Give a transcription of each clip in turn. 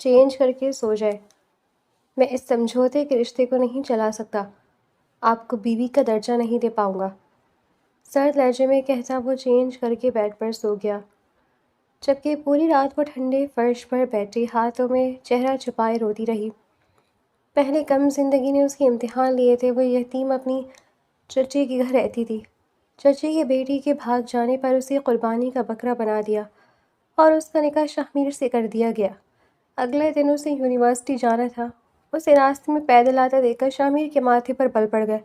Change کر کے سو جائے۔ میں اس سمجھوتے کے رشتے کو نہیں چلا سکتا، آپ کو بیوی کا درجہ نہیں دے پاؤں گا، سرد لہجے میں کہتا وہ چینج کر کے بیڈ پر سو گیا، جبکہ پوری رات وہ ٹھنڈے فرش پر بیٹھی ہاتھوں میں چہرہ چھپائے روتی رہی۔ پہلے کم زندگی نے اس کے امتحان لیے تھے۔ وہ یتیم اپنی چچی کے گھر رہتی تھی۔ چچی کی بیٹی کے بھاگ جانے پر اسے قربانی کا بکرا بنا دیا اور اس کا نکاح شاہمیر سے کر دیا گیا۔ اگلے دن اسے یونیورسٹی جانا تھا۔ اسے راستے میں پیدل آتا دیکھ کر شاہمیر کے ماتھے پر بل پڑ گئے۔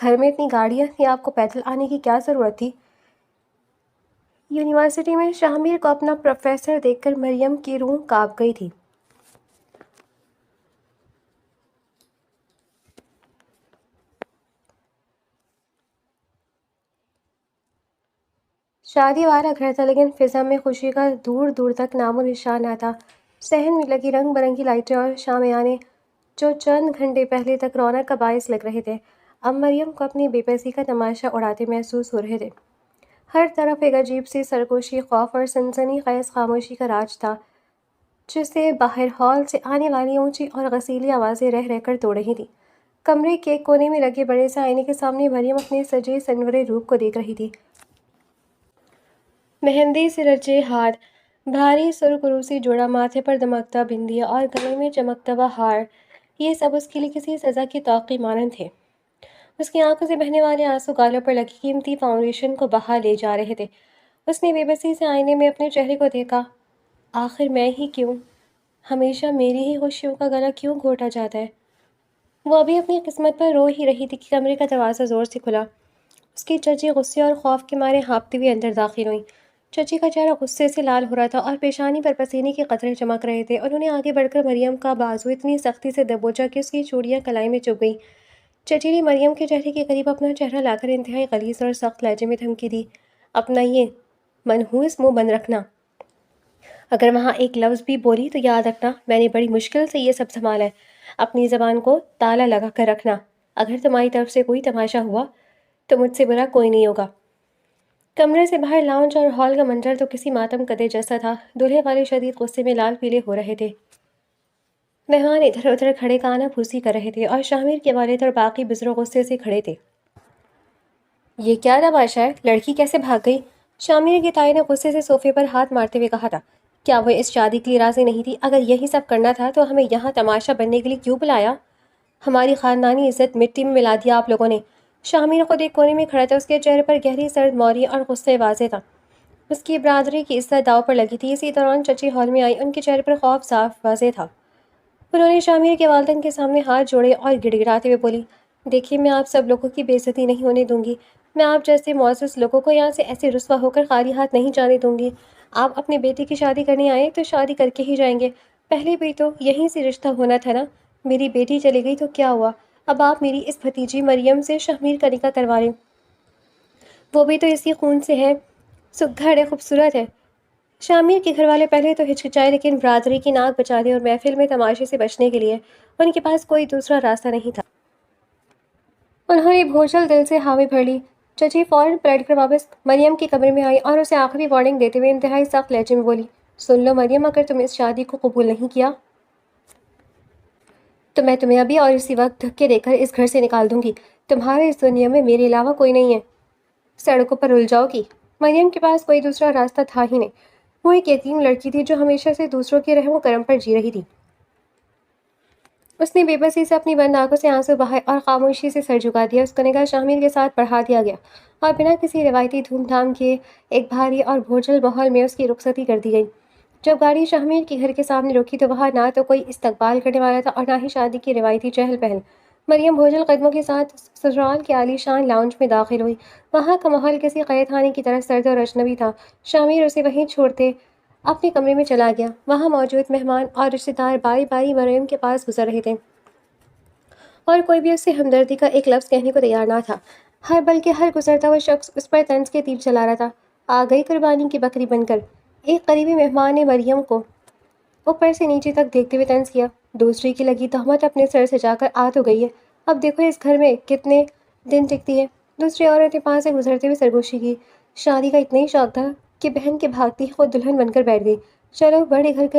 گھر میں اتنی گاڑیاں تھیں، آپ کو پیدل آنے کی کیا ضرورت تھی؟ یونیورسٹی میں شاہمیر کو اپنا پروفیسر دیکھ کر مریم کی روح کانپ گئی تھی۔ شادی والا گھر تھا، لیکن فضا میں خوشی کا دور دور تک نام و نشان نہ تھا۔ صحن میں لگی رنگ برنگی لائٹیں اور شامیانے جو چند گھنٹے پہلے تک رونق کا باعث لگ رہے تھے، اب مریم کو اپنی بے بسی کا تماشا اڑاتے محسوس ہو رہے تھے۔ ہر طرف ایک عجیب سی سرگوشی، خوف اور سنسنی خیز خاموشی کا راج تھا، جسے باہر ہال سے آنے والی اونچی اور غسیلی آوازیں رہ رہ کر توڑ رہی تھیں۔ کمرے کے ایک کونے میں لگے بڑے سے آئینے کے سامنے مریم اپنے سجے سنورے روپ کو دیکھ رہی تھی۔ مہندی سے رچے ہاتھ، بھاری سرخ روسی جوڑا، ماتھے پر دمکتا بندیا اور گلے میں چمکتا ہوا ہار، یہ سب اس کے لیے کسی سزا کی توقع مانند تھے۔ اس کی آنکھوں سے بہنے والے آنسو گالوں پر لگی قیمتی فاؤنڈیشن کو بہا لے جا رہے تھے۔ اس نے بے بسی سے آئینے میں اپنے چہرے کو دیکھا۔ آخر میں ہی کیوں؟ ہمیشہ میری ہی خوشیوں کا گلا کیوں گھونٹا جاتا ہے؟ وہ ابھی اپنی قسمت پر رو ہی رہی تھی کہ کمرے کا دروازہ زور سے کھلا۔ اس کی چچی غصے اور خوف کے مارے ہانپتی ہوئی اندر داخل ہوئیں۔ چچی کا چہرہ غصے سے لال ہو رہا تھا اور پیشانی پر پسینے کے قطرے چمک رہے تھے۔ انہوں نے آگے بڑھ کر مریم کا بازو اتنی سختی سے دبوچا کہ اس کی چوڑیاں کلائی میں چبھ گئیں۔ چچی نے مریم کے چہرے کے قریب اپنا چہرہ لا کر انتہائی غلیظ اور سخت لہجے میں دھمکی دی، اپنا یہ منحوس منہ بند رکھنا۔ اگر وہاں ایک لفظ بھی بولی تو یاد رکھنا میں نے بڑی مشکل سے یہ سب سنبھالا ہے۔ اپنی زبان کو تالا لگا کر رکھنا۔ اگر تمہاری طرف سے کوئی تماشا ہوا تو مجھ سے برا کوئی نہیں ہوگا۔ کمرے سے باہر لاؤنج اور ہال کا منظر تو کسی ماتم کدے جیسا تھا۔ دولہے والے شدید غصے میں لال پیلے ہو رہے تھے۔ مہمان ادھر ادھر کھڑے کانا پھوسی کر رہے تھے اور شاہمیر کے والد اور باقی بزرگ غصے سے کھڑے تھے۔ یہ کیا تماشا ہے؟ لڑکی کیسے بھاگ گئی؟ شاہمیر کے تائی نے غصے سے صوفے پر ہاتھ مارتے ہوئے کہا تھا۔ کیا وہ اس شادی کے لیے راضی نہیں تھی؟ اگر یہی سب کرنا تھا تو ہمیں یہاں تماشا بننے کے لیے کیوں بلایا؟ ہماری خاندانی عزت مٹی میں ملا دیا آپ لوگوں نے۔ شاہمیر خود ایک کونے میں کھڑا تھا، اس کے چہرے پر گہری سرد موری اور غصے واضح تھا۔ اس کی برادری کی عزت داؤ پر لگی تھی۔ اسی دوران چچی ہال میں آئی، ان کے چہرے پر خوف صاف واضح تھا۔ انہوں نے شاہمیر کے والدین کے سامنے ہاتھ جوڑے اور گڑ گڑاتے ہوئے بولی، دیکھیے میں آپ سب لوگوں کی بے عزتی نہیں ہونے دوں گی۔ میں آپ جیسے معزز لوگوں کو یہاں سے ایسے رسوا ہو کر خالی ہاتھ نہیں جانے دوں گی۔ آپ اپنے بیٹے کی شادی کرنے آئے تو شادی کر کے ہی جائیں گے۔ پہلے بھی تو یہیں سے رشتہ ہونا تھا نا۔ میری بیٹی چلی گئی تو کیا ہوا؟ اب آپ میری اس بھتیجی مریم سے شاہمیر کا نکاح کروا لیں، وہ بھی تو اسی خون سے ہے، سگھڑ ہے، خوبصورت ہے۔ شاہمیر کے گھر والے پہلے تو ہچکچائے، لیکن برادری کی ناک بچانے اور محفل میں تماشے سے بچنے کے لیے ان کے پاس کوئی دوسرا راستہ نہیں تھا۔ انہوں نے بھوچل دل سے حامی بھر لی۔ چچی فوراً پلٹ کر واپس مریم کے کمرے میں آئی اور اسے آخری وارننگ دیتے ہوئے انتہائی سخت لہجے میں بولی، سن لو مریم، اگر تم اس شادی کو قبول نہیں کیا تو میں تمہیں ابھی اور اسی وقت دھکے دے کر اس گھر سے نکال دوں گی۔ تمہارے اس دنیا میں میرے علاوہ کوئی نہیں ہے۔ سڑکوں پر رل جاؤ گی۔ مریم کے پاس کوئی دوسرا راستہ تھا ہی نہیں۔ وہ ایک یتیم لڑکی تھی جو ہمیشہ سے دوسروں کے رحم و کرم پر جی رہی تھی۔ اس نے بے بسی سے اپنی بند آنکھوں سے آنسو بہائے اور خاموشی سے سر جھکا دیا۔ اس کا نکاح شاہمیر کے ساتھ پڑھا دیا گیا اور بنا کسی روایتی دھوم دھام کے ایک بھاری اور بھوچل ماحول میں اس کی رخصتی کر دی گئی۔ جب گاڑی شاہمیر کے گھر کے سامنے رکی تو وہاں نہ تو کوئی استقبال کرنے والا تھا اور نہ ہی شادی کی روایتی چہل پہل۔ مریم بھوچل قدموں کے ساتھ سسرال کے عالی شان لاؤنج میں داخل ہوئی۔ وہاں کا ماحول کسی قید خانے کی طرح سرد اور اجنبی تھا۔ شاہمیر اسے وہیں چھوڑتے اپنے کمرے میں چلا گیا۔ وہاں موجود مہمان اور رشتہ دار باری باری مریم کے پاس گزر رہے تھے اور کوئی بھی اس سے ہمدردی کا ایک لفظ کہنے کو تیار نہ تھا۔ بلکہ ہر گزرتا ہوا شخص اس پر طنز کے تیر چلا رہا تھا۔ آ گئی قربانی کی بکری بن کر، ایک قریبی مہمان نے مریم کو اوپر سے نیچے تک دیکھتے ہوئے طنز کیا۔ دوسری کی لگی تہمت اپنے سر سے جا کر آ تو گئی ہے، اب دیکھو اس گھر میں کتنے دن ٹکتی ہے۔ دوسری عورت نے پاس سے گزرتے ہوئے سرگوشی کی۔ شادی کا اتنا ہی شوق تھا کہ بہن کے بھاگتی خود دلہن بن کر بیٹھ گئی۔ چلو بڑے گھر کا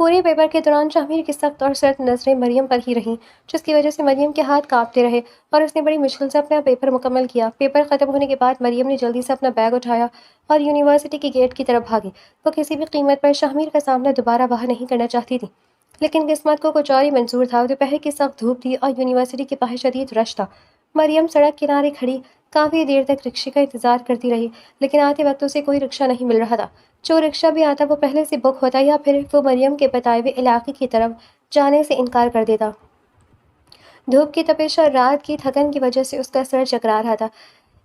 پورے پیپر کے دوران شاہمیر کی سخت اور سرد نظریں مریم پر ہی رہیں، جس کی وجہ سے مریم کے ہاتھ کانپتے رہے اور اس نے بڑی مشکل سے اپنا پیپر مکمل کیا۔ پیپر ختم ہونے کے بعد مریم نے جلدی سے اپنا بیگ اٹھایا اور یونیورسٹی کے گیٹ کی طرف بھاگی۔ وہ کسی بھی قیمت پر شاہمیر کا سامنا دوبارہ وہاں نہیں کرنا چاہتی تھی، لیکن قسمت کو کچھ اور ہی منظور تھا۔ دوپہر کی سخت دھوپ تھی اور یونیورسٹی کے باہر شدید رش تھا۔ مریم سڑک کنارے کھڑی کافی دیر تک رکشے کا انتظار کرتی رہی، لیکن آتے وقت اسے کوئی رکشہ نہیں مل رہا تھا۔ جو رکشہ بھی آتا وہ پہلے سے بک ہوتا یا پھر وہ مریم کے بتائے ہوئے علاقے کی طرف جانے سے انکار کر دیتا۔ دھوپ کی تپش اور رات کی تھکن کی وجہ سے اس کا سر چکرا رہا تھا۔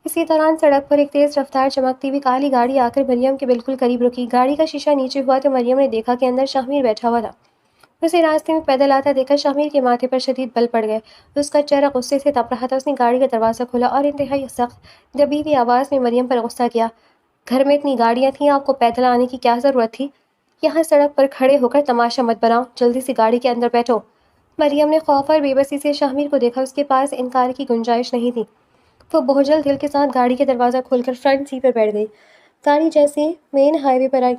اسی دوران سڑک پر ایک تیز رفتار چمکتی ہوئی کالی گاڑی آ کر مریم کے بالکل قریب رکی۔ گاڑی کا شیشہ نیچے ہوا تو مریم نے دیکھا کہ اندر شاہمیر بیٹھا ہوا تھا۔ اسے راستے میں پیدل آتا دیکھا شاہمیر کے ماتھے پر شدید بل پڑ گئے۔ اس کا چہرہ غصے سے تپ رہا تھا۔ اس نے گاڑی کا دروازہ کھولا اور انتہائی سخت دبی ہوئی آواز میں مریم پر غصہ کیا۔ گھر میں اتنی گاڑیاں تھیں، آپ کو پیدل آنے کی کیا ضرورت تھی؟ یہاں سڑک پر کھڑے ہو کر تماشا مت بناؤ، جلدی سے گاڑی کے اندر بیٹھو۔ مریم نے خوف اور بے بسی سے شاہمیر کو دیکھا۔ اس کے پاس انکار کی گنجائش نہیں تھی۔ وہ بہجل دل کے ساتھ گاڑی کا دروازہ کھول کر فرنٹ سیٹ پر بیٹھ گئی۔ گاڑی جیسے مین ہائی وے پر آئی،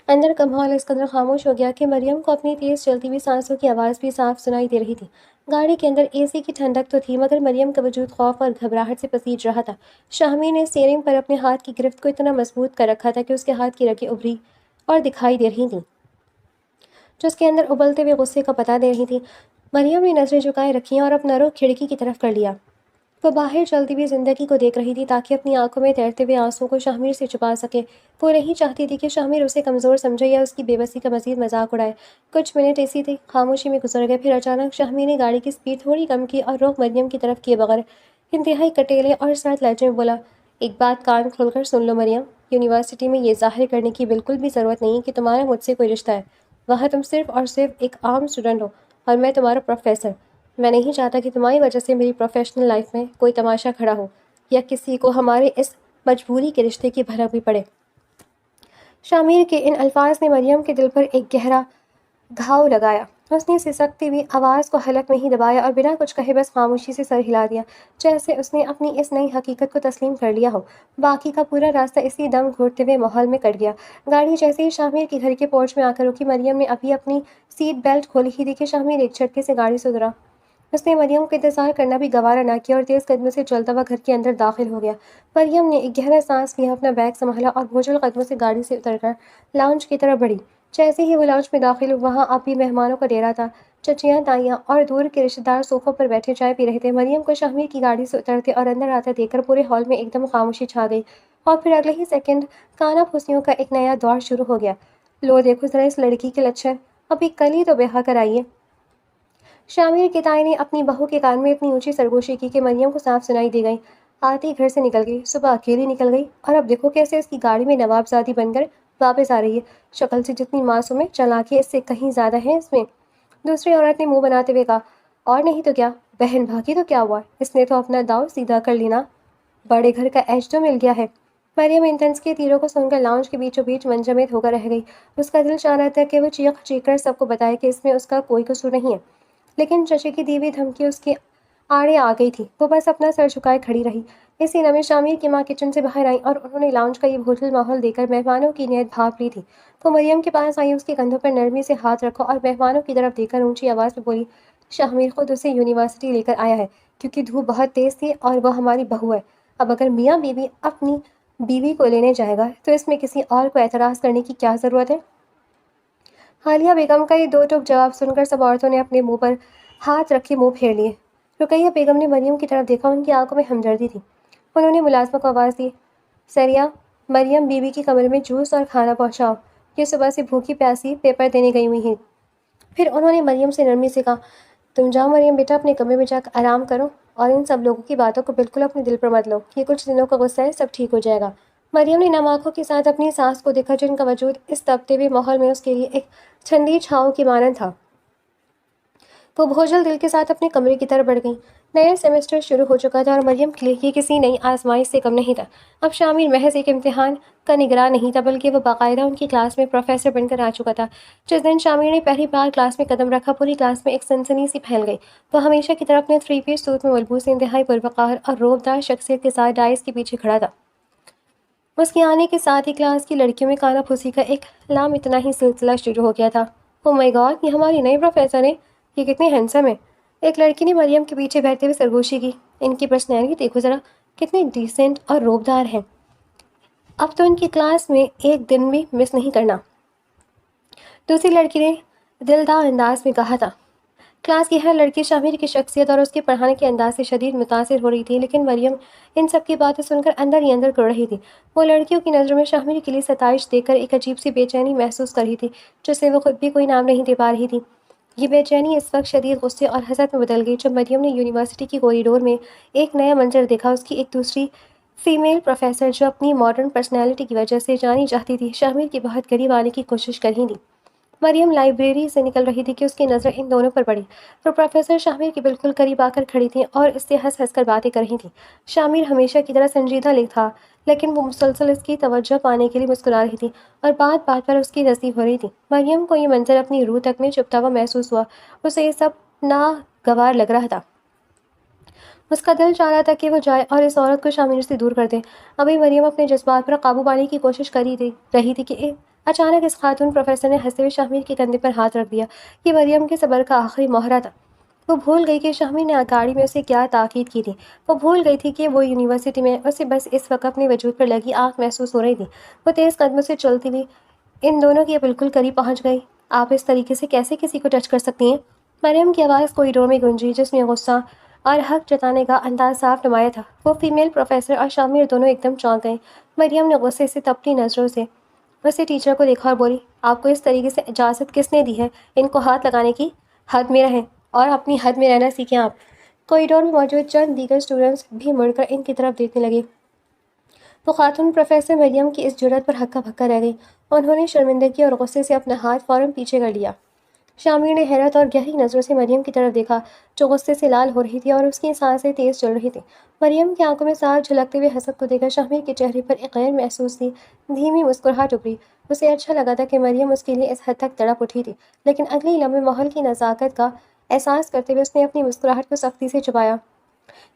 اندر کا ماحول اس قدر خاموش ہو گیا کہ مریم کو اپنی تیز چلتی ہوئی سانسوں کی آواز بھی صاف سنائی دے رہی تھی۔ گاڑی کے اندر اے سی کی ٹھنڈک تو تھی، مگر مریم کا وجود خوف اور گھبراہٹ سے پسیج رہا تھا۔ شاہمیر نے اسٹیئرنگ پر اپنے ہاتھ کی گرفت کو اتنا مضبوط کر رکھا تھا کہ اس کے ہاتھ کی رگیں ابھری اور دکھائی دے رہی تھیں، جو اس کے اندر ابلتے ہوئے غصے کا پتہ دے رہی تھی۔ مریم نے نظریں جھکائے رکھیں اور اپنا رخ کھڑکی کی طرف کر لیا۔ وہ باہر چلتی ہوئی زندگی کو دیکھ رہی تھی تاکہ اپنی آنکھوں میں تیرتے ہوئے آنسوؤں کو شاہمیر سے چھپا سکے۔ وہ نہیں چاہتی تھی کہ شاہمیر اسے کمزور سمجھے یا اس کی بے بسی کا مزید مذاق اڑائے۔ کچھ منٹ اسی خاموشی میں گزر گئے، پھر اچانک شاہمیر نے گاڑی کی سپیڈ تھوڑی کم کی اور رخ مریم کی طرف کیے بغیر انتہائی کٹیلے اور سرد لہجے میں بولا، ایک بات کان کھول کر سن لو مریم، یونیورسٹی میں یہ ظاہر کرنے کی بالکل بھی ضرورت نہیں کہ تمہارا مجھ سے کوئی رشتہ ہے۔ وہاں تم صرف اور صرف ایک عام اسٹوڈنٹ ہو اور میں تمہارا پروفیسر۔ میں نہیں چاہتا کہ تمہاری وجہ سے میری پروفیشنل لائف میں کوئی تماشا کھڑا ہو یا کسی کو ہمارے اس مجبوری کے رشتے کی بھنک بھی پڑے۔ شاہمیر کے ان الفاظ نے مریم کے دل پر ایک گہرا گھاؤ لگایا۔ اس نے سسکتی ہوئی آواز کو حلق میں ہی دبایا اور بنا کچھ کہے بس خاموشی سے سر ہلا دیا، جیسے اس نے اپنی اس نئی حقیقت کو تسلیم کر لیا ہو۔ باقی کا پورا راستہ اسی دم گھٹتے ہوئے ماحول میں کٹ گیا۔ گاڑی جیسے ہی شاہمیر کے گھر کے پورچ میں آ کر رکی، مریم نے ابھی اپنی سیٹ بیلٹ کھولی ہی تھی کہ شاہمیر ایک جھٹکے سے گاڑی سے اترا۔ اس نے مریم کو انتظار کرنا بھی گوارا نہ کیا اور تیز قدموں سے چلتا ہوا گھر کے اندر داخل ہو گیا۔ مریم نے ایک گہرا سانس لیا، اپنا بیگ سنبھالا اور بوجھل قدموں سے گاڑی سے اتر کر لاؤنج کی طرف بڑھی۔ جیسے ہی وہ لاؤنج میں داخل ہوئی، وہاں اب بھی مہمانوں کا ڈیرا تھا۔ چچیاں، تائیاں اور دور کے رشتہ دار صوفوں پر بیٹھے چائے پی رہے تھے۔ مریم کو شاہمیر کی گاڑی سے اترتے اور اندر آتے دیکھ کر پورے ہال میں ایک دم خاموشی چھا گئی اور پھر اگلے ہی سیکنڈ کانا پھوسیوں کا ایک نیا دور شروع ہو گیا۔ لو دیکھو ذرا اس لڑکی کے لچھن، ابھی کل ہی تو بیاہ کر آئی ہے۔ شاہمیر کے تائی نے اپنی بہو کے کان میں اتنی اونچی سرگوشی کی کہ مریم کو صاف سنائی دے گئی۔ آتی گھر سے نکل گئی، صبح اکیلی نکل گئی اور اب دیکھو کیسے اس کی گاڑی میں نوابزادی بن کر واپس آ رہی ہے۔ شکل سے جتنی معصوم ہے، چالاکی اس سے کہیں زیادہ ہے اس میں۔ دوسری عورت نے منہ بناتے ہوئے کہا، اور نہیں تو کیا، بہن بھاگی تو کیا ہوا، اس نے تو اپنا داؤ سیدھا کر لینا، بڑے گھر کا ایش تو مل گیا ہے۔ مریم ان طنز کے تیروں کو سن کر لاؤنج کے بیچوں بیچ منجمد ہو کر رہ گئی۔ اس کا دل چاہ رہا تھا کہ وہ چیخ چیخ کر سب کو بتائے کہ اس میں اس کا کوئی قصور نہیں ہے، لیکن چچے کی دی ہوئی دھمکی اس کے آڑے آ گئی تھی۔ وہ بس اپنا سر جھکائے کھڑی رہی۔ اسی لمحے شاہمیر کی ماں کچن سے باہر آئیں اور انہوں نے لاؤنج کا یہ بھوجل ماحول دیکھ کر مہمانوں کی نیت بھاپ لی تھی۔ وہ مریم کے پاس آئی، اس کے کندھوں پر نرمی سے ہاتھ رکھا اور مہمانوں کی طرف دیکھ کر اونچی آواز میں بولی، شاہمیر خود اسے یونیورسٹی لے کر آیا ہے کیونکہ دھوپ بہت تیز تھی اور وہ ہماری بہو ہے۔ اب اگر میاں بیوی اپنی بیوی کو لینے جائے گا تو اس میں کسی اور کو اعتراض کرنے کی کیا ضرورت ہے؟ حالیہ بیگم کا یہ دو ٹوک جواب سن کر سب عورتوں نے اپنے منہ پر ہاتھ رکھ کے منہ پھیر لیے۔ رقیہ بیگم نے مریم کی طرف دیکھا، ان کی آنکھوں میں ہمدردی تھی۔ انہوں نے ملازمہ کو آواز دی، سریہ، مریم بیوی کے کمرے میں جوس اور کھانا پہنچاؤ، یہ صبح سے بھوکی پیاسی پیپر دینے گئی ہوئی ہیں۔ پھر انہوں نے مریم سے نرمی سے کہا، تم جاؤ مریم بیٹا، اپنے کمرے میں جا کر آرام کرو اور ان سب لوگوں کی باتوں کو بالکل اپنے دل پر مت لو، یہ کچھ دنوں کا غصہ ہے، سب ٹھیک ہو جائے گا۔ مریم نے نم آنکھوں کے ساتھ اپنی ساس کو دیکھا، جن کا وجود اس تپتے ہوئے ماحول میں اس کے لیے ایک ٹھنڈی چھاؤں کی مانند تھا۔ وہ بھوجل دل کے ساتھ اپنے کمرے کی طرف بڑھ گئیں۔ نیا سیمسٹر شروع ہو چکا تھا اور مریم کے لیے یہ کسی نئی آزمائش سے کم نہیں تھا۔ اب شاہمیر محض ایک امتحان کا نگراں نہیں تھا، بلکہ وہ باقاعدہ ان کی کلاس میں پروفیسر بن کر آ چکا تھا۔ جس دن شاہمیر نے پہلی بار کلاس میں قدم رکھا، پوری کلاس میں ایک سنسنی سی پھیل گئی۔ وہ ہمیشہ کی طرح اپنے 3 پیس سوٹ میں ملبوس انتہائی پروقار اور روبدار شخصیت کے ساتھ ڈائز کے پیچھے کھڑا تھا۔ اس کے آنے کے ساتھ ہی کلاس کی لڑکیوں میں کانا پھوسی کا ایک لامتناہی سلسلہ شروع ہو گیا تھا۔ او مائی گاڈ، یہ ہماری نئی پروفیسر ہیں، یہ کتنی ہینڈسم ہے! ایک لڑکی نے مریم کے پیچھے بیٹھتے ہوئے سرگوشی کی۔ ان کی پرسنالٹی دیکھو ذرا، کتنی ڈیسنٹ اور روبدار ہیں، اب تو ان کی کلاس میں ایک دن بھی مس نہیں کرنا۔ دوسری لڑکی نے دلدار انداز میں کہا تھا۔ کلاس کی ہر لڑکی شامر کی شخصیت اور اس کے پڑھانے کے انداز سے شدید متاثر ہو رہی تھی، لیکن مریم ان سب کی باتیں سن کر اندر ہی اندر کڑ رہی تھی۔ وہ لڑکیوں کی نظروں میں شامر کے لیے ستائش دیکھ کر ایک عجیب سی بے چینی محسوس کر رہی تھی، جسے وہ خود بھی کوئی نام نہیں دے پا رہی تھی۔ یہ بے چینی اس وقت شدید غصے اور حسد میں بدل گئی جب مریم نے یونیورسٹی کی کوریڈور میں ایک نیا منظر دیکھا۔ اس کی ایک دوسری فیمیل پروفیسر، جو اپنی ماڈرن پرسنالٹی کی وجہ سے جانی جاتی تھی، شامر کے بہت قریب آنے کی کوشش کر رہی تھی۔ مریم لائبریری سے نکل رہی تھی کہ اس کی نظر ان دونوں پر پڑی۔ وہ پروفیسر شامر کے بالکل قریب آ کر کھڑی تھیں اور اس سے ہنس ہنس کر باتیں کر رہی تھیں۔ شامر ہمیشہ کی طرح سنجیدہ تھا، لیکن وہ مسلسل اس کی توجہ پانے کے لیے مسکرا رہی تھی اور بات بات پر اس کی تصدیق ہو رہی تھی۔ مریم کو یہ منظر اپنی روح تک میں چبھتا ہوا محسوس ہوا۔ اسے یہ سب ناگوار لگ رہا تھا۔ اس کا دل چاہ رہا تھا کہ وہ جائے اور اس عورت کو شامر سے دور کر دے۔ ابھی مریم اپنے جذبات پر قابو پانے کی کوشش کر رہی تھی کہ اچانک اس خاتون پروفیسر نے ہنستے ہوئے شامر کے کندھے پر ہاتھ رکھ دیا۔ یہ مریم کے صبر کا آخری محرہ تھا۔ وہ بھول گئی کہ شامر نے گاڑی میں اسے کیا تاکید کی تھی۔ وہ بھول گئی تھی کہ وہ یونیورسٹی میں اسے بس اس وقت اپنے وجود پر لگی آگ محسوس ہو رہی تھی۔ وہ تیز قدموں سے چلتی ہوئی ان دونوں کے بالکل قریب پہنچ گئی۔ آپ اس طریقے سے کیسے کسی کو ٹچ کر سکتی ہیں؟ مریم کی آواز کوریڈور میں گونجی، جس میں غصہ اور حق جتانے کا انداز صاف نمایاں تھا۔ وہ فیمیل پروفیسر اور شامر دونوں ایک دم چونک گئے۔ مریم نے غصے سے تپتی نظروں سے اسے ٹیچر کو دیکھا اور بولی، آپ کو اس طریقے سے اجازت کس نے دی ہے؟ ان کو ہاتھ لگانے کی؟ حد میں رہیں اور اپنی حد میں رہنا سیکھیں آپ۔ کوریڈور میں موجود چند دیگر اسٹوڈنٹس بھی مڑ کر ان کی طرف دیکھنے لگے۔ وہ خاتون پروفیسر مریم کی اس جرأت پر ہکا بھکا رہ گئی۔ انہوں نے شرمندگی اور غصے سے اپنا ہاتھ فوراً پیچھے کر لیا۔ شامر نے حیرت اور گہری نظروں سے مریم کی طرف دیکھا، جو غصے سے لال ہو رہی تھی اور اس کی سانسیں تیز چل رہی تھیں۔ مریم کی آنکھوں میں صاف جھلکتے ہوئے حسد کو دیکھ کر شامر کے چہرے پر ایک غیر محسوس سی دھیمی مسکراہٹ ابھری۔ اسے اچھا لگا تھا کہ مریم اس کے لیے اس حد تک تڑپ اٹھی تھی، لیکن اگلے لمحے ماحول کی نزاکت کا احساس کرتے ہوئے اس نے اپنی مسکراہٹ کو سختی سے چھپایا۔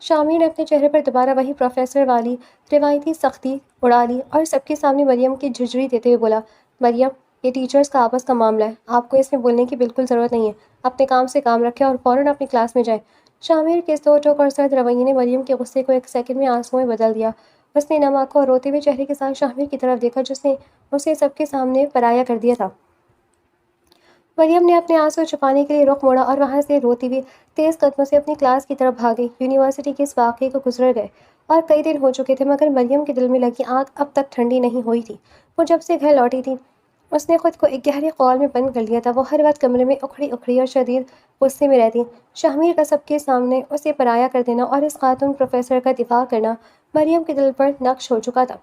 شامر نے اپنے چہرے پر دوبارہ وہی پروفیسر والی روایتی سختی اڑا لی اور سب کے سامنے مریم کی جھجری دیتے ہوئے بولا، مریم، یہ ٹیچرز کا آپس کا معاملہ ہے، آپ کو اس میں بولنے کی بالکل ضرورت نہیں ہے۔ اپنے کام سے کام رکھیں اور فوراً اپنی کلاس میں جائیں۔ شامر کے اس دو ٹوک اور سرد رویے نے مریم کے غصے کو ایک سیکنڈ میں آنسوؤں میں بدل دیا۔ اس نے نم آنکھوں اور روتے ہوئے چہرے کے ساتھ شامر کی طرف دیکھا، جس نے اسے سب کے سامنے پرایا کر دیا تھا۔ مریم نے اپنے آنسو چھپانے کے لیے رخ موڑا اور وہاں سے روتی ہوئی تیز قدموں سے اپنی کلاس کی طرف بھاگی۔ یونیورسٹی کے اس واقعے کو گزر گئے اور کئی دن ہو چکے تھے، مگر مریم کے دل میں لگی آگ اب تک ٹھنڈی نہیں ہوئی تھی۔ وہ جب سے گھر لوٹی تھی، اس نے خود کو ایک گہرے خول میں بند کر لیا تھا۔ وہ ہر وقت کمرے میں اکھڑی اکھڑی اور شدید غصے میں رہتی۔ شامر کا سب کے سامنے اسے پرایا کر دینا اور اس خاتون پروفیسر کا دفاع کرنا مریم کے دل پر نقش ہو چکا تھا،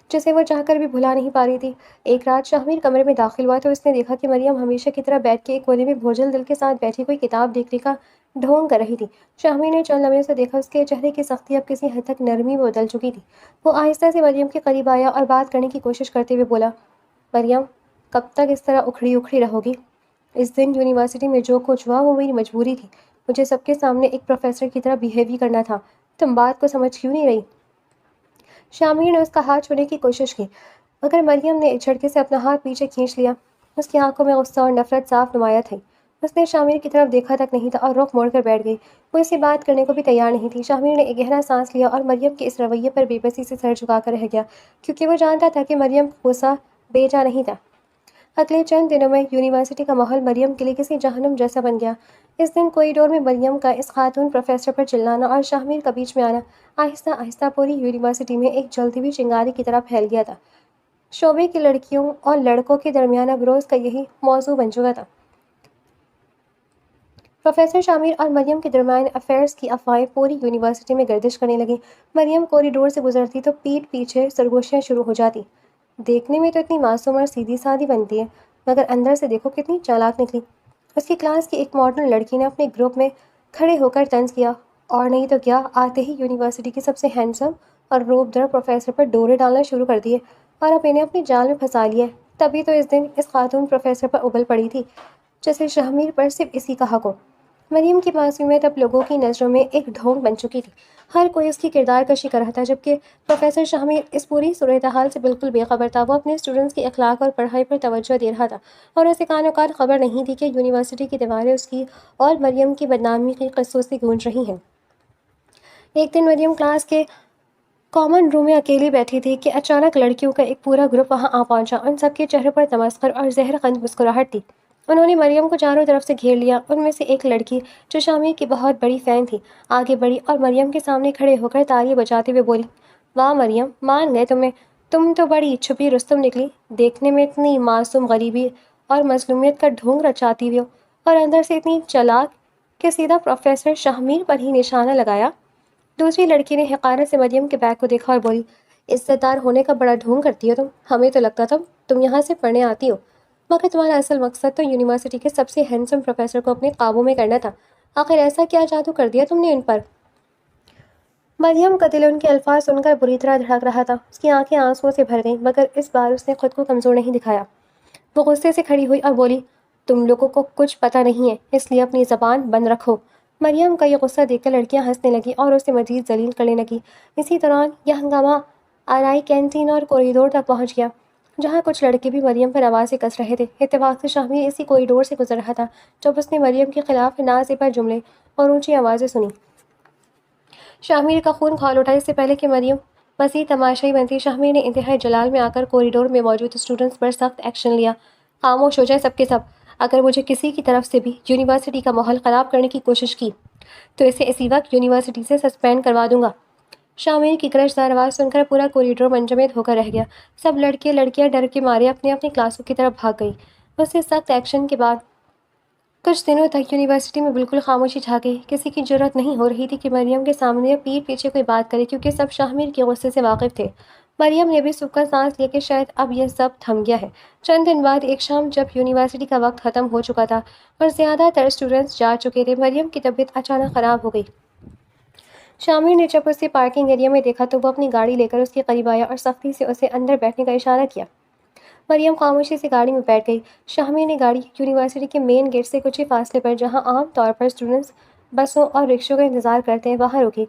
جسے وہ چاہ کر بھی بھلا نہیں پا رہی تھی۔ ایک رات شامر کمرے میں داخل ہوا تو اس نے دیکھا کہ مریم ہمیشہ کی طرح بیٹھ کے ایک کونے میں بوجھل دل کے ساتھ بیٹھی کوئی کتاب دیکھنے کا ڈھونگ کر رہی تھی۔ شامر نے چند لمحے سے دیکھا، اس کے چہرے کی سختی اب کسی حد تک نرمی میں بدل چکی تھی۔ وہ آہستہ سے مریم کے قریب آیا اور بات کرنے کی کوشش کرتے ہوئے بولا، مریم، کب تک اس طرح اکھڑی اکھڑی رہو گی؟ اس دن یونیورسٹی میں جو کچھ ہوا وہ میری مجبوری تھی۔ مجھے سب کے سامنے ایک پروفیسر کی طرح بیہیو کرنا تھا۔ تم بات کو سمجھ کیوں نہیں رہی؟ شامر نے اس کا ہاتھ چھوڑنے کی کوشش کی، مگر مریم نے ایک جھٹکے سے اپنا ہاتھ پیچھے کھینچ لیا۔ اس کی آنکھوں میں غصہ اور نفرت صاف نمایاں تھی۔ اس نے شامر کی طرف دیکھا تک نہیں تھا اور رخ موڑ کر بیٹھ گئی۔ وہ اس سے بات کرنے کو بھی تیار نہیں تھی۔ شامر نے ایک گہرا سانس لیا اور مریم کے اس رویے پر بے بسی سے سر جھکا کر رہ گیا، کیونکہ وہ جانتا تھا کہ مریم کا غصہ بے جا نہیں تھا۔ اگلے چند دنوں میں یونیورسٹی کا ماحول مریم کے لیے کسی جہنم جیسا بن گیا۔ اس دن کوریڈور میں مریم کا اس خاتون پروفیسر پر چلانا اور شامر کا بیچ میں آنا آہستہ آہستہ پوری یونیورسٹی میں ایک جلتی ہوئی چنگاری کی طرح پھیل گیا تھا۔ شعبے کی لڑکیوں اور لڑکوں کے درمیان اب روز کا یہی موضوع بن چکا تھا۔ پروفیسر شامر اور مریم کے درمیان افیئرز کی افواہیں پوری یونیورسٹی میں گردش کرنے لگیں۔ مریم کوریڈور سے گزرتی تو پیٹھ پیچھے سرگوشیاں شروع ہو جاتی۔ دیکھنے میں تو اتنی معصوم اور سیدھی سادھی بنتی ہے، مگر اندر سے دیکھو کتنی چالاک نکلی۔ اس کی کلاس کی ایک ماڈرن لڑکی نے اپنے گروپ میں کھڑے ہو کر طنز کیا، اور نہیں تو کیا، آتے ہی یونیورسٹی کی سب سے ہینڈسم اور روب در پروفیسر پر ڈورے ڈالنا شروع کر دیے اور اب انہیں اپنے جال میں پھنسا لیا ہے۔ تبھی تو اس دن اس خاتون پروفیسر پر ابل پڑی تھی، جیسے شامر پر صرف اسی کا حق ہو۔ مریم کی معصومیت اب لوگوں کی نظروں میں ایک ڈھونگ بن چکی تھی۔ ہر کوئی اس کی کردار کشی کر رہا تھا، جبکہ پروفیسر شاہمیر اس پوری صورتحال سے بالکل بے خبر تھا۔ وہ اپنے اسٹوڈنٹس کی اخلاق اور پڑھائی پر توجہ دے رہا تھا، اور اسے کانوں کان خبر نہیں تھی کہ یونیورسٹی کی دیواریں اس کی اور مریم کی بدنامی کے قصوں سے گونج رہی ہیں۔ ایک دن مریم کلاس کے کامن روم میں اکیلی بیٹھی تھی کہ اچانک لڑکیوں کا ایک پورا گروپ وہاں آ پہنچا۔ ان سب کے چہروں پر تمسخر اور زہر خند مسکراہٹ تھی۔ انہوں نے مریم کو چاروں طرف سے گھیر لیا۔ ان میں سے ایک لڑکی جو شامیر کی بہت بڑی فین تھی آگے بڑھی اور مریم کے سامنے کھڑے ہو کر تالیاں بجاتے ہوئے بولی، واہ مریم، مان گئے تمہیں، تم تو بڑی چھپی رستم نکلی، دیکھنے میں اتنی معصوم غریبی اور مظلومیت کا ڈھونگ رچاتی ہو اور اندر سے اتنی چالاک کہ سیدھا پروفیسر شاہمیر پر ہی نشانہ لگایا۔ دوسری لڑکی نے حقارت سے مریم کے بیگ کو دیکھا اور بولی، عزت دار ہونے کا بڑا ڈھونگ کرتی ہو تم، ہمیں تو لگتا تھا تم یہاں سے پڑھنے آتی ہو، مگر تمہارا اصل مقصد تو یونیورسٹی کے سب سے ہینڈسم پروفیسر کو اپنے قابو میں کرنا تھا۔ آخر ایسا کیا جادو کر دیا تم نے ان پر؟ مریم کا دل ان کے الفاظ سن کر بری طرح دھڑک رہا تھا۔ اس کی آنکھیں آنسوؤں سے بھر گئیں، مگر اس بار اس نے خود کو کمزور نہیں دکھایا۔ وہ غصے سے کھڑی ہوئی اور بولی، تم لوگوں کو کچھ پتہ نہیں ہے، اس لیے اپنی زبان بند رکھو۔ مریم کا یہ غصہ دیکھ کر لڑکیاں ہنسنے لگیں اور اسے مزید ذلیل کرنے لگیں۔ اسی دوران یہ ہنگامہ آرائی کینٹین اور کوریڈور تک پہنچ گیا، جہاں کچھ لڑکے بھی مریم پر آوازیں کس رہے تھے۔ اتفاق سے شاہمیر اسی کوریڈور سے گزر رہا تھا جب اس نے مریم کے خلاف نازیبا جملے اور اونچی آوازیں سنی۔ شاہمیر کا خون کھول اٹھا۔ اس سے پہلے کہ مریم مزید تماشائی بنتی، شاہمیر نے انتہائی جلال میں آ کر کوریڈور میں موجود اسٹوڈنٹس پر سخت ایکشن لیا۔ خاموش ہو جائیں سب کے سب، اگر مجھے کسی کی طرف سے بھی یونیورسٹی کا ماحول خراب کرنے کی کوشش کی تو اسے اسی وقت یونیورسٹی سے سسپینڈ کروا دوں گا۔ شاہمیر کی گرجدار آواز سن کر پورا کوریڈور منجمد ہو کر رہ گیا۔ سب لڑکے لڑکیاں ڈر کے مارے اپنی اپنی کلاسوں کی طرف بھاگ گئی۔ اس سے سخت ایکشن کے بعد کچھ دنوں تک یونیورسٹی میں بالکل خاموشی چھا گئی۔ کسی کی جرأت نہیں ہو رہی تھی کہ مریم کے سامنے یا پیٹھ پیچھے کوئی بات کرے، کیونکہ سب شاہمیر کے غصے سے واقف تھے۔ مریم نے بھی سکھ کر سانس لیا کہ شاید اب یہ سب تھم گیا ہے۔ چند دن بعد ایک شام جب یونیورسٹی کا وقت ختم ہو چکا تھا اور زیادہ تر اسٹوڈنٹس جا چکے تھے، مریم کی طبیعت اچانک خراب ہو گئی۔ شاہمیر نے جب اسے پارکنگ ایریا میں دیکھا تو وہ اپنی گاڑی لے کر اس کے قریب آیا اور سختی سے اسے اندر بیٹھنے کا اشارہ کیا۔ مریم خاموشی سے گاڑی میں بیٹھ گئی۔ شاہمیر نے گاڑی یونیورسٹی کے مین گیٹ سے کچھ ہی فاصلے پر، جہاں عام طور پر اسٹوڈنٹس بسوں اور رکشوں کا انتظار کرتے ہیں، وہاں روکی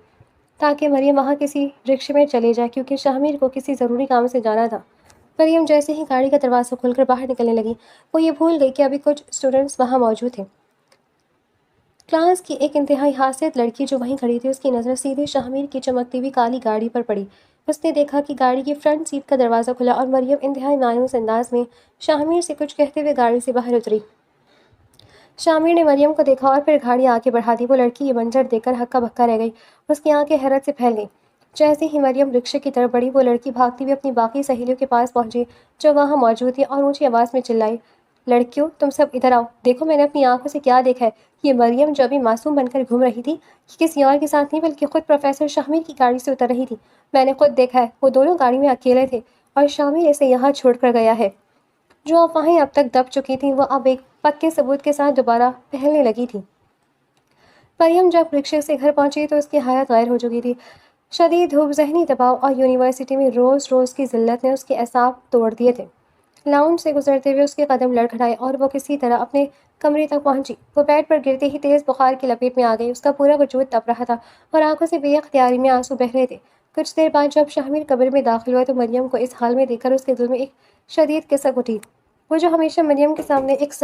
تاکہ مریم وہاں کسی رکشے میں چلے جائے، کیونکہ شاہمیر کو کسی ضروری کام سے جانا تھا۔ مریم جیسے ہی گاڑی کا دروازہ کھول کر باہر نکلنے لگی، وہ یہ بھول گئی کہ ابھی کچھ اسٹوڈنٹس وہاں موجود تھے۔ کلاس کی ایک انتہائی حساس لڑکی جو وہیں کھڑی تھی، اس کی نظر سیدھے شاہمیر کی چمکتی ہوئی کالی گاڑی پر پڑی۔ اس نے دیکھا کہ گاڑی کی فرنٹ سیٹ کا دروازہ کھلا اور مریم انتہائی مایوس انداز میں شاہمیر سے کچھ کہتے ہوئے گاڑی سے باہر اتری۔ شاہمیر نے مریم کو دیکھا اور پھر گاڑی آگے بڑھا دی۔ وہ لڑکی یہ منظر دیکھ کر ہکا بکا رہ گئی۔ اس کی آنکھیں حیرت سے پھیل گئیں۔ جیسے ہی مریم رکشے کی طرف بڑھی، وہ لڑکی بھاگتی ہوئی اپنی باقی سہیلیوں کے پاس پہنچی جو وہاں موجود تھیں اور اونچی آواز میں چلائی، لڑکیوں تم سب ادھر آؤ، دیکھو میں نے اپنی آنکھوں سے کیا دیکھا ہے۔ یہ مریم جو ابھی معصوم بن کر گھوم رہی تھی، یہ کسی اور کے ساتھ نہیں بلکہ خود پروفیسر شاہمیر کی گاڑی سے اتر رہی تھی۔ میں نے خود دیکھا ہے، وہ دونوں گاڑی میں اکیلے تھے اور شاہمیر اسے یہاں چھوڑ کر گیا ہے۔ جو افواہیں اب تک دب چکی تھیں، وہ اب ایک پکے ثبوت کے ساتھ دوبارہ پھیلنے لگی تھیں۔ مریم جب رکشے سے گھر پہنچی تو اس کی حالت غیر ہو چکی تھی۔ شدید دھوپ، ذہنی دباؤ اور یونیورسٹی میں روز روز کی ذلت نے اس کے اعصاب توڑ دیے تھے۔ لاؤنج سے گزرتے ہوئے اس کے قدم لڑکھڑائے اور وہ کسی طرح اپنے کمرے تک پہنچی۔ وہ بیڈ پر گرتے ہی تیز بخار کی لپیٹ میں آ گئی۔ اس کا پورا وجود تپ رہا تھا اور آنکھوں سے بے اختیاری میں آنسو بہہ رہے تھے۔ کچھ دیر بعد جب شاہمیر کمرے میں داخل ہوا تو مریم کو اس حال میں دیکھ کر اس کے دل میں ایک شدید کسک اٹھی۔ وہ جو ہمیشہ مریم کے سامنے ایک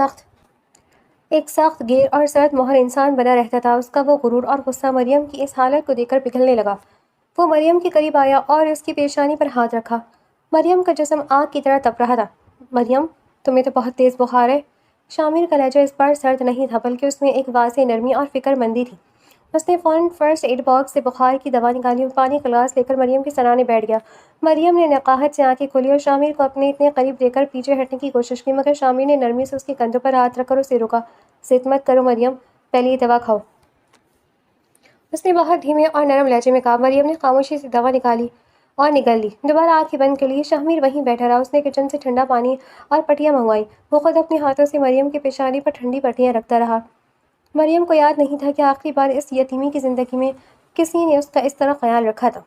سخت گیر اور سرد مہر انسان بنا رہتا تھا، اس کا وہ غرور اور غصہ مریم کی اس حالت کو دیکھ کر پگھلنے لگا۔ وہ مریم کے قریب آیا اور اس کی پیشانی پر ہاتھ رکھا۔ مریم کا جسم آگ کی طرح تپ رہا تھا۔ مریم، تمہیں تو بہت تیز بخار ہے۔ شاہمیر کا لہجہ اس بار سرد نہیں تھا بلکہ اس میں ایک واضح نرمی اور فکر مندی تھی۔ اس نے فوراً فرسٹ ایڈ باکس سے بخار کی دوا نکالی اور پانی کا گلاس لے کر مریم کے سرانے بیٹھ گیا۔ مریم نے نقاہت سے آنکھیں کھولی اور شاہمیر کو اپنے اتنے قریب دیکھ کر پیچھے ہٹنے کی کوشش کی، مگر شاہمیر نے نرمی سے اس کے کندھوں پر ہاتھ رکھ کر اسے روکا۔ ضد مت کرو مریم، پہلے یہ دوا کھاؤ، اس نے بہت دھیمے اور نرم لہجے میں کہا۔ مریم نے خاموشی سے دوا نکالی اور نگل لی۔ دوبارہ آنکھیں بند کر لی۔ شاہمیر وہیں بیٹھا رہا۔ اس نے کچن سے ٹھنڈا پانی اور پٹیاں منگوائیں۔ وہ خود اپنے ہاتھوں سے مریم کی پیشانی پر ٹھنڈی پٹیاں رکھتا رہا۔ مریم کو یاد نہیں تھا کہ آخری بار اس یتیمی کی زندگی میں کسی نے اس کا اس طرح خیال رکھا تھا۔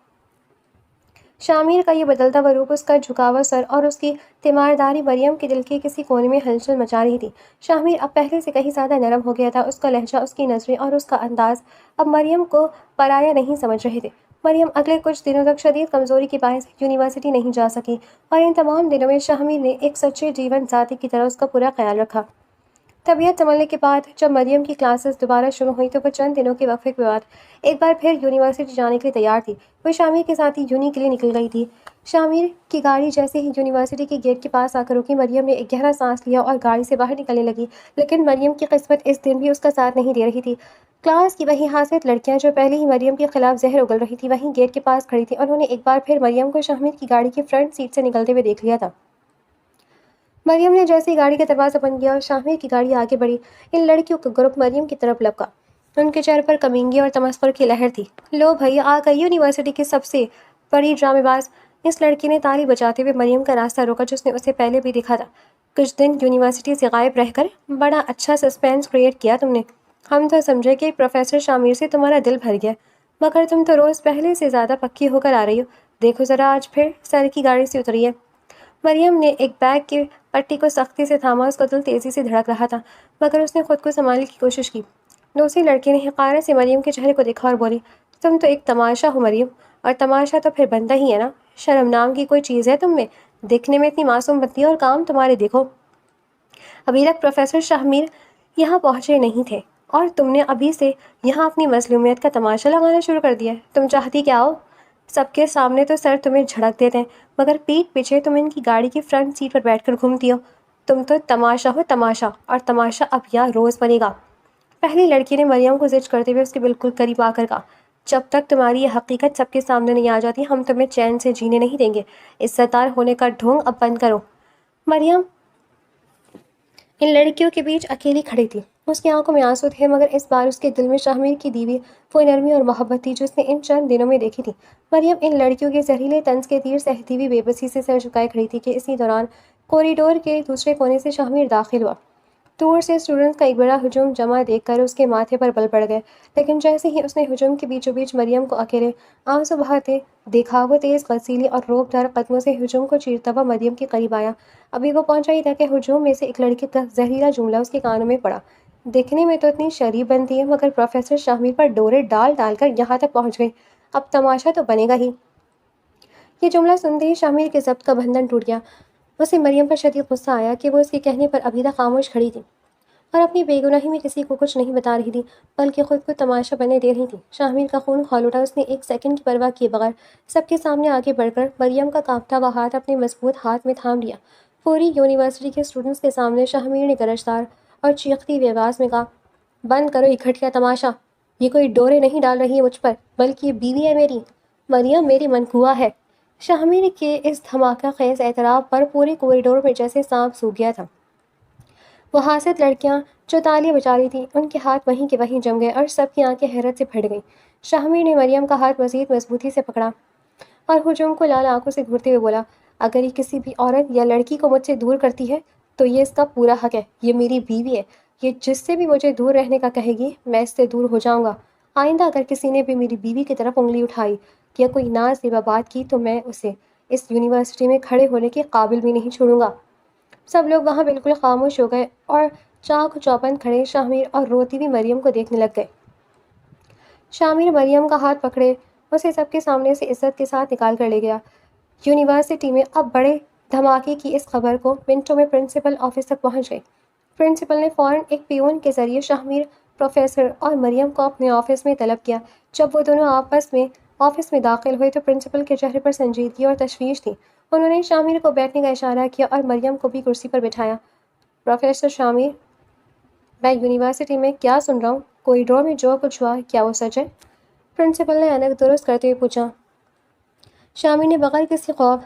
شامیر کا یہ بدلتا ہوا روپ، اس کا جھکا ہوا سر اور اس کی تیمارداری مریم کے دل کے کسی کونے میں ہلچل مچا رہی تھی۔ شامیر اب پہلے سے کہیں زیادہ نرم ہو گیا تھا، اس کا لہجہ، اس کی نظریں اور اس کا انداز اب مریم کو پرایا نہیں سمجھ رہے تھے۔ مریم اگلے کچھ دنوں تک شدید کمزوری کے باعث یونیورسٹی نہیں جا سکی، اور ان تمام دنوں میں شامیر نے ایک سچے جیون ساتھی کی طرح اس کا پورا خیال رکھا۔ طبیعت سنبھلنے کے بعد جب مریم کی کلاسز دوبارہ شروع ہوئی تو وہ چند دنوں کے وقفے کے بعد ایک بار پھر یونیورسٹی جانے کے لیے تیار تھی۔ وہ شامیر کے ساتھ ہی یونی کے لیے نکل گئی تھی۔ شامیر کی گاڑی جیسے ہی یونیورسٹی کے گیٹ کے پاس آ کر رکی، مریم نے ایک گہرا سانس لیا اور گاڑی سے باہر نکلنے لگی، لیکن مریم کی قسمت اس دن بھی اس کا ساتھ نہیں دے رہی تھی۔ کلاس کی وہی حاسد لڑکیاں جو پہلے ہی مریم کے خلاف زہر اگل رہی تھی، وہیں گیٹ کے پاس کھڑی تھیں۔ انہوں نے ایک بار پھر مریم کو شامیر کی گاڑی کی فرنٹ سیٹ سے نکلتے ہوئے دیکھ لیا تھا۔ مریم نے جیسے ہی گاڑی کا دروازہ بند کیا اور شامیر کی گاڑی آگے بڑھی، ان لڑکیوں کا گروپ مریم کی طرف لپکا۔ ان کے چہرے پر کمینگی اور تمسخر کی لہر تھی۔ لو بھائی، آ گئی یونیورسٹی کی سب سے بڑی ڈرامے باز! اس لڑکی نے تالی بجاتے ہوئے مریم کا راستہ روکا، جس نے اسے پہلے بھی دیکھا تھا۔ کچھ دن یونیورسٹی سے غائب رہ کر بڑا اچھا سسپینس کریٹ کیا تم نے۔ ہم تو سمجھے کہ پروفیسر شامیر سے تمہارا دل بھر گیا، مگر تم تو روز پہلے سے زیادہ پکی ہو کر آ رہی ہو۔ دیکھو ذرا، آج پھر سر کی گاڑی سے اتری ہے۔ مریم نے ایک بیگ کی پٹی کو سختی سے تھاما، اس کا دل تیزی سے دھڑک رہا تھا، مگر اس نے خود کو سنبھالنے کی کوشش کی۔ دوسری لڑکی نے حقارت سے مریم کے چہرے کو دیکھا اور بولی، تم تو ایک تماشا ہو مریم، اور تماشا تو پھر بنتا ہی ہے نا۔ شرم نام کی کوئی چیز ہے تم میں؟ دیکھنے میں اتنی معصوم بنتی ہے اور کام تمہارے دیکھو۔ ابھی تک پروفیسر شامیر یہاں پہنچے نہیں تھے اور تم نے ابھی سے یہاں اپنی مظلومیت کا تماشا لگانا شروع کر دیا ہے۔ تم چاہتی کیا ہو؟ سب کے سامنے تو سر تمہیں جھڑک دیتے ہیں، مگر پیٹھ پیچھے تم ان کی گاڑی کی فرنٹ سیٹ پر بیٹھ کر گھومتی ہو۔ تم تو تماشا ہو، تماشا، اور تماشا اب یا روز بنے گا۔ پہلی لڑکی نے مریم کو زج کرتے ہوئے اس کے بالکل قریب آ کر کہا، جب تک تمہاری یہ حقیقت سب کے سامنے نہیں آ جاتی، ہم تمہیں چین سے جینے نہیں دیں گے۔ عزت دار ہونے کا ڈھونگ اب بند کرو۔ مریم ان لڑکیوں کے بیچ اکیلی کھڑی تھی۔ اس کی آنکھوں میں آنسو تھے، مگر اس بار اس کے دل میں شامیر کی دیوی وہ نرمی اور محبت تھی جو اس نے ان چند دنوں میں دیکھی تھی۔ مریم ان لڑکیوں کے زہریلے طنز کے تیر سہتی ہوئی بے بسی سے سر جھکائے کھڑی تھی کہ اسی دوران کوریڈور کے دوسرے کونے سے شامیر داخل ہوا۔ دور سے اسٹوڈنٹس کا ایک بڑا ہجوم جمع دیکھ کر اس کے ماتھے پر بل پڑ گئے، لیکن جیسے ہی اس نے ہجوم کے بیچوں بیچ مریم کو اکیلے آنسو بہاتے دیکھا، وہ تیز غسیلی اور روب دار قدموں سے ہجوم کو چیرتا ہوا مریم کے قریب آیا۔ ابھی وہ پہنچا ہی تھا کہ ہجوم میں سے ایک لڑکی کا زہریلا جملہ اس کے کانوں میں پڑا، دیکھنے میں تو اتنی شریف بنتی ہے، مگر پروفیسر شامیر پر ڈورے ڈال ڈال کر یہاں تک پہنچ گئی، اب تماشا تو بنے گا ہی۔ یہ جملہ سنتے ہی شامیر کے ضبط کا بندھن ٹوٹ گیا۔ اسے مریم پر شدید غصہ آیا کہ وہ اس کے کہنے پر ابھی تک خاموش کھڑی تھی اور اپنی بے گناہی میں کسی کو کچھ نہیں بتا رہی تھی، بلکہ خود کو تماشا بننے دے رہی تھی۔ شامیر کا خون کھول اٹھا، اس نے ایک سیکنڈ کی پرواہ کیے بغیر سب کے سامنے آگے بڑھ کر مریم کا کانپتا ہوا ہاتھ اپنے مضبوط ہاتھ میں تھام لیا۔ پوری یونیورسٹی کے اسٹوڈنٹس کے سامنے شامیر نے گرجدار اور چیختی ہوئی آواز میں کہا، بند کرو یہ گھٹیا تماشا۔ یہ کوئی ڈورے نہیں ڈال رہی ہے مجھ پر، بلکہ یہ بیوی ہے میری، مریم میری منقوہ ہے۔ شامیر کے اس دھماکہ خیز اعتراف پر پورے کوریڈور میں جیسے سانپ سونگھ گیا تھا۔ وہ حاسد لڑکیاں جو تالیاں بجا رہی تھیں، ان کے ہاتھ وہیں کے وہیں جم گئے اور سب کی آنکھیں حیرت سے پھٹ گئیں۔ شامیر نے مریم کا ہاتھ مزید مضبوطی سے پکڑا اور ہجوم کو لال آنکھوں سے گھورتے ہوئے بولا، اگر یہ کسی بھی عورت یا لڑکی کو مجھ سے دور کرتی ہے تو یہ اس کا پورا حق ہے۔ یہ میری بیوی ہے، یہ جس سے بھی مجھے دور رہنے کا کہے گی میں اس سے دور ہو جاؤں گا۔ آئندہ اگر کسی نے بھی میری بیوی کی طرف انگلی اٹھائی یا کوئی نازیبا بات کی تو میں اسے اس یونیورسٹی میں کھڑے ہونے کے قابل بھی نہیں چھوڑوں گا۔ سب لوگ وہاں بالکل خاموش ہو گئے اور چاق چوبند کھڑے شامیر اور روتی ہوئی مریم کو دیکھنے لگ گئے۔ شامیر مریم کا ہاتھ پکڑے اسے سب کے سامنے سے عزت کے ساتھ نکال کر لے گیا۔ یونیورسٹی میں اب بڑے دھماکے کی اس خبر کو منٹوں میں پرنسپل آفس تک پہنچ گئی۔ پرنسپل نے فوراً ایک پیون کے ذریعے شامیر، پروفیسر اور مریم کو اپنے آفس میں طلب کیا۔ جب وہ دونوں آفس میں داخل ہوئے تو پرنسپل کے چہرے پر سنجیدگی اور تشویش تھی۔ انہوں نے شامیر کو بیٹھنے کا اشارہ کیا اور مریم کو بھی کرسی پر بٹھایا۔ پروفیسر شامیر، میں یونیورسٹی میں کیا سن رہا ہوں؟ کوریڈور میں جو کچھ ہوا کیا وہ سچ ہے؟ پرنسپل نے اینک درست کرتے ہوئے پوچھا۔ شامیر نے بغیر کسی خوف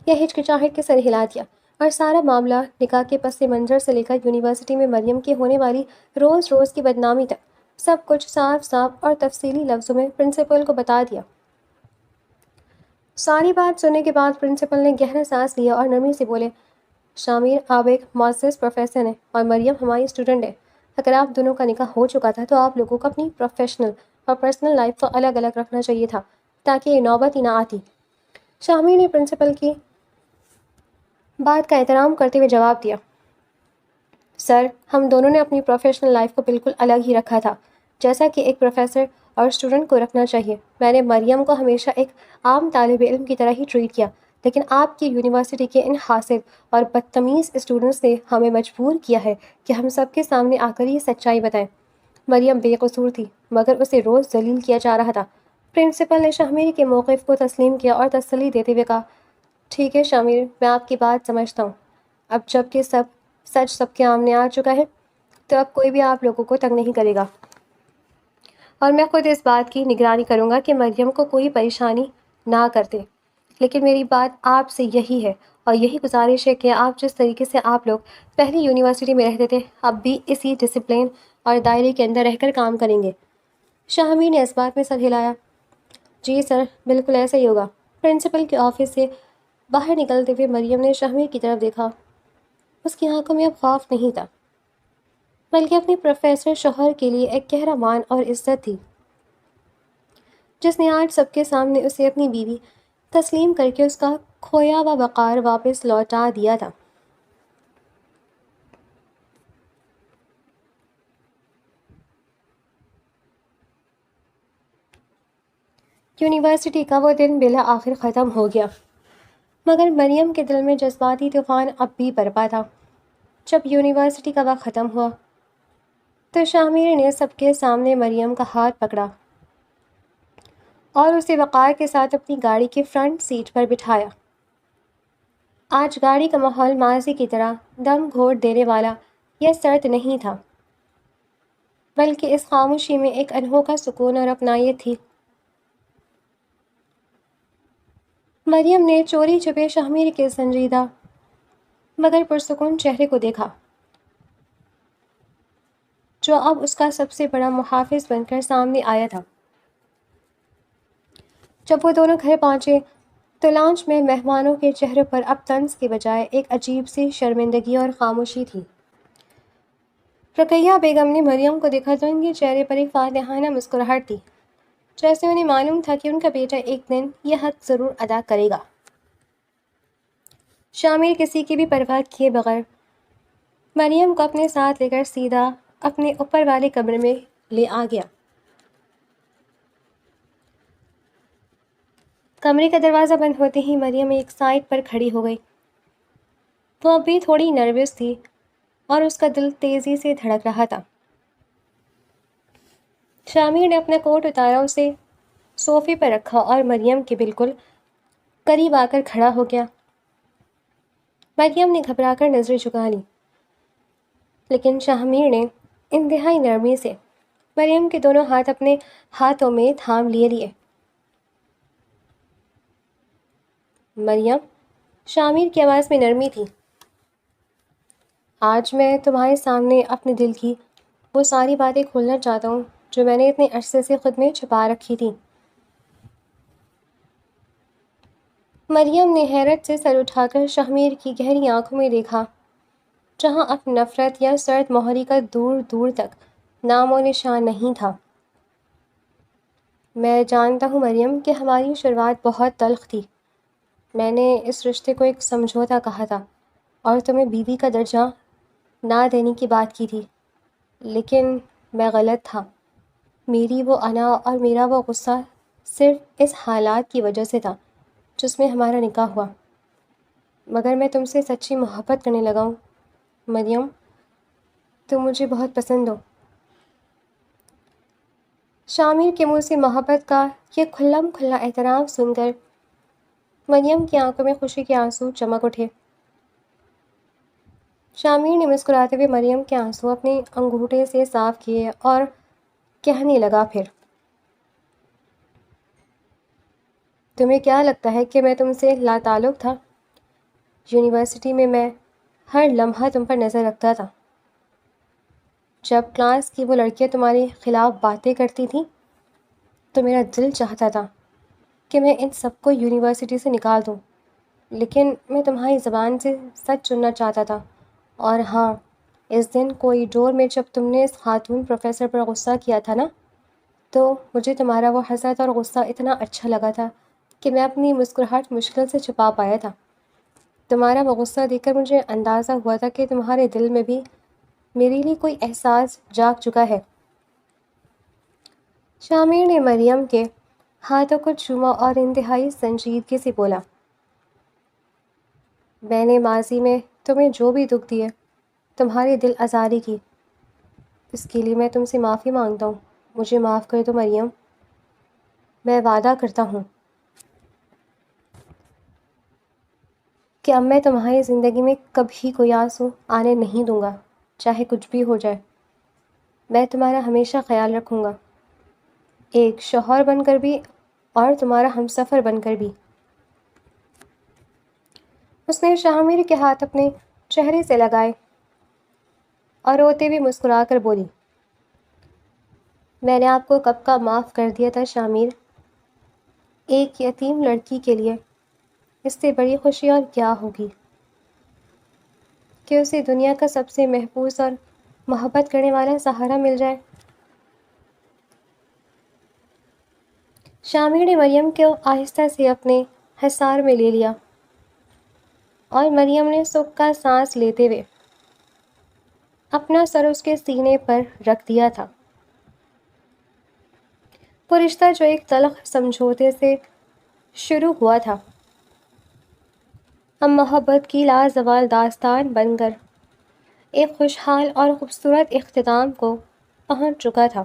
یا ہچکچاہٹ کے سر ہلا دیا اور سارا معاملہ نکاح کے پس منظر سے لے کر یونیورسٹی میں مریم کی ہونے والی روز روز کی بدنامی تک سب کچھ صاف صاف اور تفصیلی لفظوں میں پرنسپل کو بتا دیا۔ ساری بات سننے کے بعد پرنسپل نے گہرا سانس لیا اور نرمی سے بولے، شامیر آپ ایک معزز پروفیسر ہیں اور مریم ہماری اسٹوڈنٹ ہے۔ اگر آپ دونوں کا نکاح ہو چکا تھا تو آپ لوگوں کو اپنی پروفیشنل اور پرسنل لائف کو الگ الگ رکھنا چاہیے تھا تاکہ یہ نوبت ہی نہ آتی۔ شامل نے پرنسپل کی بات کا احترام کرتے ہوئے جواب دیا، سر، ہم دونوں نے اپنی پروفیشنل لائف کو بالکل الگ ہی رکھا تھا، جیسا کہ ایک پروفیسر اور اسٹوڈنٹ کو رکھنا چاہیے۔ میں نے مریم کو ہمیشہ ایک عام طالب علم کی طرح ہی ٹریٹ کیا، لیکن آپ کی یونیورسٹی کے ان حاسد اور بدتمیز اسٹوڈنٹس نے ہمیں مجبور کیا ہے کہ ہم سب کے سامنے آ کر یہ سچائی بتائیں۔ مریم بے قصور تھی، مگر اسے روز ذلیل کیا جا رہا تھا۔ پرنسپل نے شاہمیر کے موقف کو تسلیم کیا اور تسلی دیتے ہوئے کہا، ٹھیک ہے شامیر، میں آپ کی بات سمجھتا ہوں۔ اب جب کہ سچ سب کے سامنے آ چکا ہے تو اب کوئی بھی آپ لوگوں کو تنگ نہیں کرے گا، اور میں خود اس بات کی نگرانی کروں گا کہ مریم کو کوئی پریشانی نہ کرتے۔ لیکن میری بات آپ سے یہی ہے اور یہی گزارش ہے کہ آپ جس طریقے سے آپ لوگ پہلی یونیورسٹی میں رہتے تھے، اب بھی اسی ڈسپلن اور دائرے کے اندر رہ کر کام کریں گے۔ شاہمیر نے اس بات میں سر ہلایا، جی سر، بالکل ایسا ہی ہوگا۔ پرنسپل کے آفس سے باہر نکلتے ہوئے مریم نے شاہمیر کی طرف دیکھا۔ اس کی آنکھوں میں اب خوف نہیں تھا، بلکہ اپنے پروفیسر شوہر کے لیے ایک گہرا مان اور عزت تھی، جس نے آج سب کے سامنے اسے اپنی بیوی تسلیم کر کے اس کا کھویا ہوا وقار واپس لوٹا دیا تھا۔ یونیورسٹی کا وہ دن بلا آخر ختم ہو گیا، مگر مریم کے دل میں جذباتی طوفان اب بھی برپا تھا۔ جب یونیورسٹی کا وقت ختم ہوا تو شاہمیر نے سب کے سامنے مریم کا ہاتھ پکڑا اور اسے وقار کے ساتھ اپنی گاڑی کی فرنٹ سیٹ پر بٹھایا۔ آج گاڑی کا ماحول ماضی کی طرح دم گھوٹ دینے والا یا سرد نہیں تھا، بلکہ اس خاموشی میں ایک انوکھا سکون اور اپنائیت تھی۔ مریم نے چوری چھپے شاہمیر کے سنجیدہ مگر پرسکون چہرے کو دیکھا، جو اب اس کا سب سے بڑا محافظ بن کر سامنے آیا تھا۔ جب وہ دونوں گھر پہنچے تو لانچ میں مہمانوں کے چہروں پر اب طنز کے بجائے ایک عجیب سی شرمندگی اور خاموشی تھی۔ رقیہ بیگم نے مریم کو دیکھا تو ان کے چہرے پر ایک فاتحانہ مسکراہٹ تھی، جیسے انہیں معلوم تھا کہ ان کا بیٹا ایک دن یہ حق ضرور ادا کرے گا۔ شامل کسی کی بھی پرواہ کیے بغیر مریم کو اپنے ساتھ لے کر سیدھا اپنے اوپر والے کمرے میں لے آ گیا۔ کمرے کا دروازہ بند ہوتے ہی مریم ایک سائڈ پر کھڑی ہو گئی۔ وہ اب بھی تھوڑی نروس تھی اور اس کا دل تیزی سے دھڑک رہا تھا۔ شامیر نے اپنا کوٹ اتارا، اسے صوفے پر رکھا اور مریم کے بالکل قریب آ کر کھڑا ہو گیا۔ مریم نے گھبرا کر نظریں جھکا لی، لیکن شاہمیر نے انتہائی نرمی سے مریم کے دونوں ہاتھ اپنے ہاتھوں میں تھام لیے۔ مریم، شامیر کی آواز میں نرمی تھی، آج میں تمہارے سامنے اپنے دل کی وہ ساری باتیں کھولنا چاہتا ہوں جو میں نے اتنے عرصے سے خود میں چھپا رکھی تھی۔ مریم نے حیرت سے سر اٹھا کر شاہمیر کی گہری آنکھوں میں دیکھا، جہاں اب نفرت یا سرد مہری کا دور دور تک نام و نشان نہیں تھا۔ میں جانتا ہوں مریم کہ ہماری شروعات بہت تلخ تھی۔ میں نے اس رشتے کو ایک سمجھوتا کہا تھا اور تمہیں بیوی کا درجہ نہ دینے کی بات کی تھی، لیکن میں غلط تھا۔ میری وہ انا اور میرا وہ غصہ صرف اس حالات کی وجہ سے تھا جس میں ہمارا نکاح ہوا، مگر میں تم سے سچی محبت کرنے لگا ہوں۔ مریم، تم مجھے بہت پسند ہو۔ شامیر کے منہ سے محبت کا یہ کھلم کھلا اعتراف سن کر مریم کی آنکھوں میں خوشی کے آنسو چمک اٹھے۔ شامیر نے مسکراتے ہوئے مریم کے آنسو اپنے انگوٹھے سے صاف کیے اور کہنے لگا، پھر تمہیں کیا لگتا ہے کہ میں تم سے لا تعلق تھا؟ یونیورسٹی میں ہر لمحہ تم پر نظر رکھتا تھا۔ جب کلاس کی وہ لڑکیاں تمہارے خلاف باتیں کرتی تھیں تو میرا دل چاہتا تھا کہ میں ان سب کو یونیورسٹی سے نکال دوں، لیکن میں تمہاری زبان سے سچ سننا چاہتا تھا۔ اور ہاں، اس دن کوریڈور میں جب تم نے اس خاتون پروفیسر پر غصہ کیا تھا نا، تو مجھے تمہارا وہ حسد اور غصہ اتنا اچھا لگا تھا کہ میں اپنی مسکراہٹ مشکل سے چھپا پایا تھا۔ تمہارا وہ غصہ دیکھ کر مجھے اندازہ ہوا تھا کہ تمہارے دل میں بھی میرے لیے کوئی احساس جاگ چکا ہے۔ شامر نے مریم کے ہاتھوں کو چوما اور انتہائی سنجیدگی سے بولا، میں نے ماضی میں تمہیں جو بھی دکھ دیے، تمہاری دل آزاری کی، اس کے لیے میں تم سے معافی مانگتا ہوں۔ مجھے معاف کر دو مریم، میں وعدہ کرتا ہوں کہ اب میں تمہاری زندگی میں کبھی کوئی آنسو آنے نہیں دوں گا، چاہے کچھ بھی ہو جائے۔ میں تمہارا ہمیشہ خیال رکھوں گا، ایک شوہر بن کر بھی اور تمہارا ہمسفر بن کر بھی۔ اس نے شامر کے ہاتھ اپنے چہرے سے لگائے اور روتے ہوئے مسکرا کر بولی، میں نے آپ کو کب کا معاف کر دیا تھا شامر۔ ایک یتیم لڑکی کے لیے اس سے بڑی خوشی اور کیا ہوگی کہ اسے دنیا کا سب سے محفوظ اور محبت کرنے والا سہارا مل جائے۔ شامر نے مریم کو آہستہ سے اپنے حصار میں لے لیا اور مریم نے سکھ کا سانس لیتے ہوئے اپنا سر اس کے سینے پر رکھ دیا تھا۔ وہ رشتہ جو ایک تلخ سمجھوتے سے شروع ہوا تھا، اب محبت کی لازوال داستان بن کر ایک خوشحال اور خوبصورت اختتام کو پہنچ چکا تھا۔